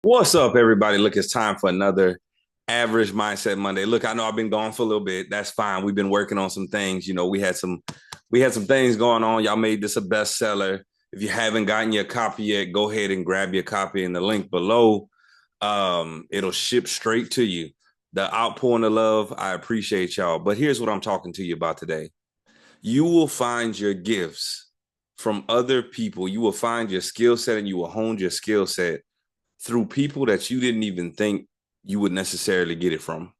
What's up, everybody? Look, it's time for another Average Mindset Monday. Look, I know I've been gone for a little bit. That's fine. We've been working on some things. We had some things going on. Y'all made this a bestseller. If you haven't gotten your copy yet, go ahead and grab your copy in the link below. It'll ship straight to you. The outpouring of love, I appreciate y'all. But here's what I'm talking to you about today. You will find your gifts from other people. You will find your skill set and you will hone your skill set through people that you didn't even think you would necessarily get it from.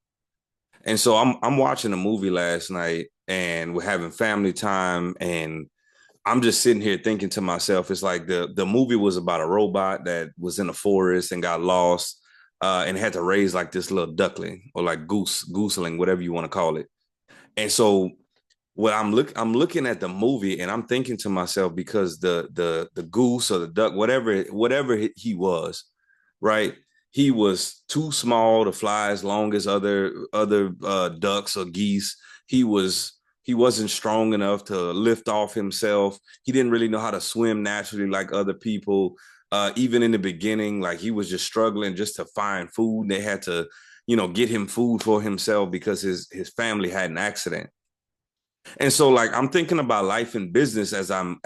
And so I'm watching a movie last night and we're having family time and I'm just sitting here thinking to myself, it's like the movie was about a robot that was in a forest and got lost and had to raise like this little duckling or like gooseling, whatever you want to call it. And so what I'm looking at the movie and I'm thinking to myself because the goose or the duck, whatever he was, right? He was too small to fly as long as other ducks or geese. He wasn't strong enough to lift off himself. He didn't really know how to swim naturally like other people. Even in the beginning, like he was just struggling just to find food. They had to, get him food for himself because his family had an accident. And so like I'm thinking about life and business as I'm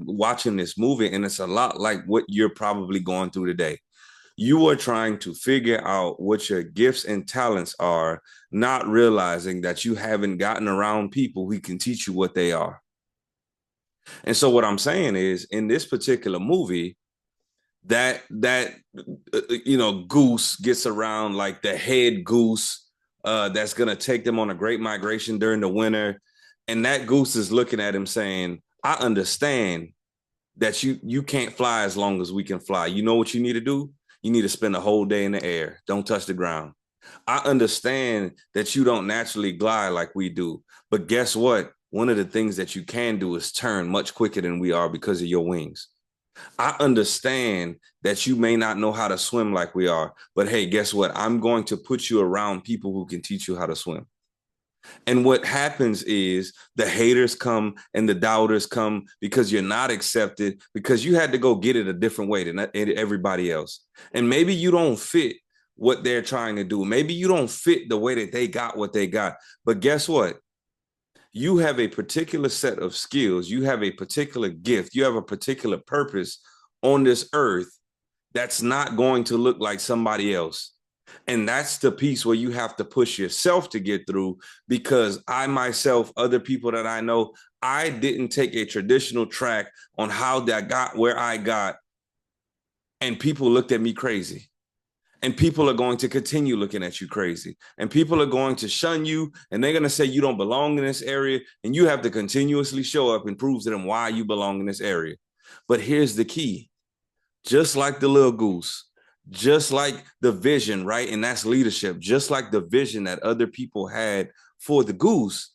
watching this movie, and it's a lot like what you're probably going through today. You are trying to figure out what your gifts and talents are, not realizing that you haven't gotten around people who can teach you what they are. And so what I'm saying is in this particular movie, that goose gets around like the head goose that's gonna take them on a great migration during the winter. And that goose is looking at him saying, I understand that you can't fly as long as we can fly. You know what you need to do? You need to spend a whole day in the air. Don't touch the ground. I understand that you don't naturally glide like we do. But guess what? One of the things that you can do is turn much quicker than we are because of your wings. I understand that you may not know how to swim like we are, but hey, guess what? I'm going to put you around people who can teach you how to swim. And what happens is the haters come and the doubters come because you're not accepted, because you had to go get it a different way than everybody else. And maybe you don't fit what they're trying to do. Maybe you don't fit the way that they got what they got. But guess what? You have a particular set of skills. You have a particular gift. You have a particular purpose on this earth that's not going to look like somebody else. And that's the piece where you have to push yourself to get through, because I myself, other people that I know, I didn't take a traditional track on how that got where I got. And people looked at me crazy. And people are going to continue looking at you crazy. And people are going to shun you. And they're going to say you don't belong in this area. And you have to continuously show up and prove to them why you belong in this area. But here's the key, just like the little goose, just like the vision, right? And that's leadership, just like the vision that other people had for the goose.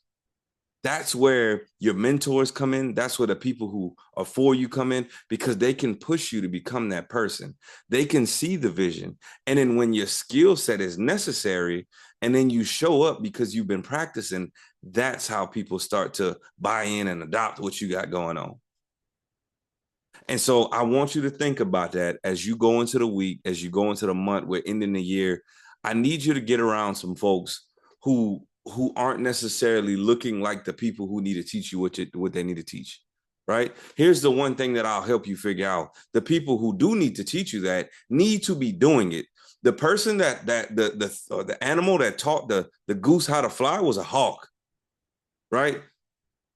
That's where your mentors come in. That's where the people who are for you come in, because they can push you to become that person. They can see the vision. And then when your skill set is necessary, and then you show up because you've been practicing, that's how people start to buy in and adopt what you got going on. And so I want you to think about that as you go into the week, as you go into the month, we're ending the year. I need you to get around some folks who aren't necessarily looking like the people who need to teach you what they need to teach. Right? Here's the one thing that I'll help you figure out. The people who do need to teach you that need to be doing it. The person the animal that taught the goose how to fly was a hawk, right?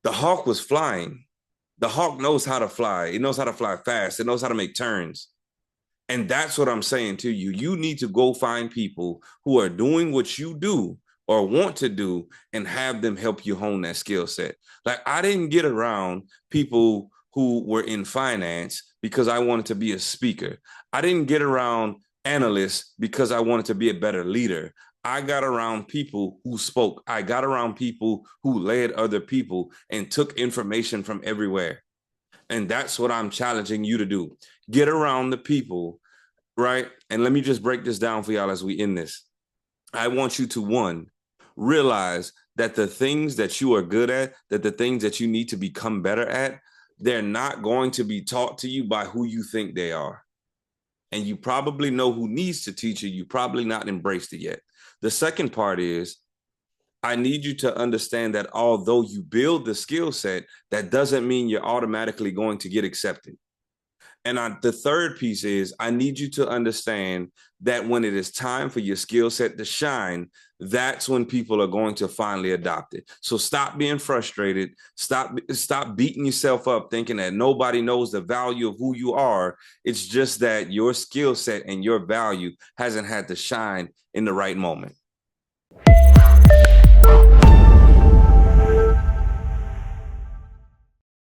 The hawk was flying. The hawk knows how to fly. It knows how to fly fast. It knows how to make turns. And that's what I'm saying to you. You need to go find people who are doing what you do or want to do and have them help you hone that skill set. Like I didn't get around people who were in finance because I wanted to be a speaker. I didn't get around analysts because I wanted to be a better leader. I got around people who spoke. I got around people who led other people and took information from everywhere. And that's what I'm challenging you to do. Get around the people, right? And let me just break this down for y'all as we end this. I want you to, one, realize that the things that you are good at, that the things that you need to become better at, they're not going to be taught to you by who you think they are. and you probably know who needs to teach you. You probably not embraced it yet. The second part is I need you to understand that although you build the skill set, that doesn't mean you're automatically going to get accepted. And the third piece is I need you to understand that when it is time for your skill set to shine, that's when people are going to finally adopt it. So stop being frustrated. Stop beating yourself up thinking that nobody knows the value of who you are. It's just that your skill set and your value hasn't had to shine in the right moment.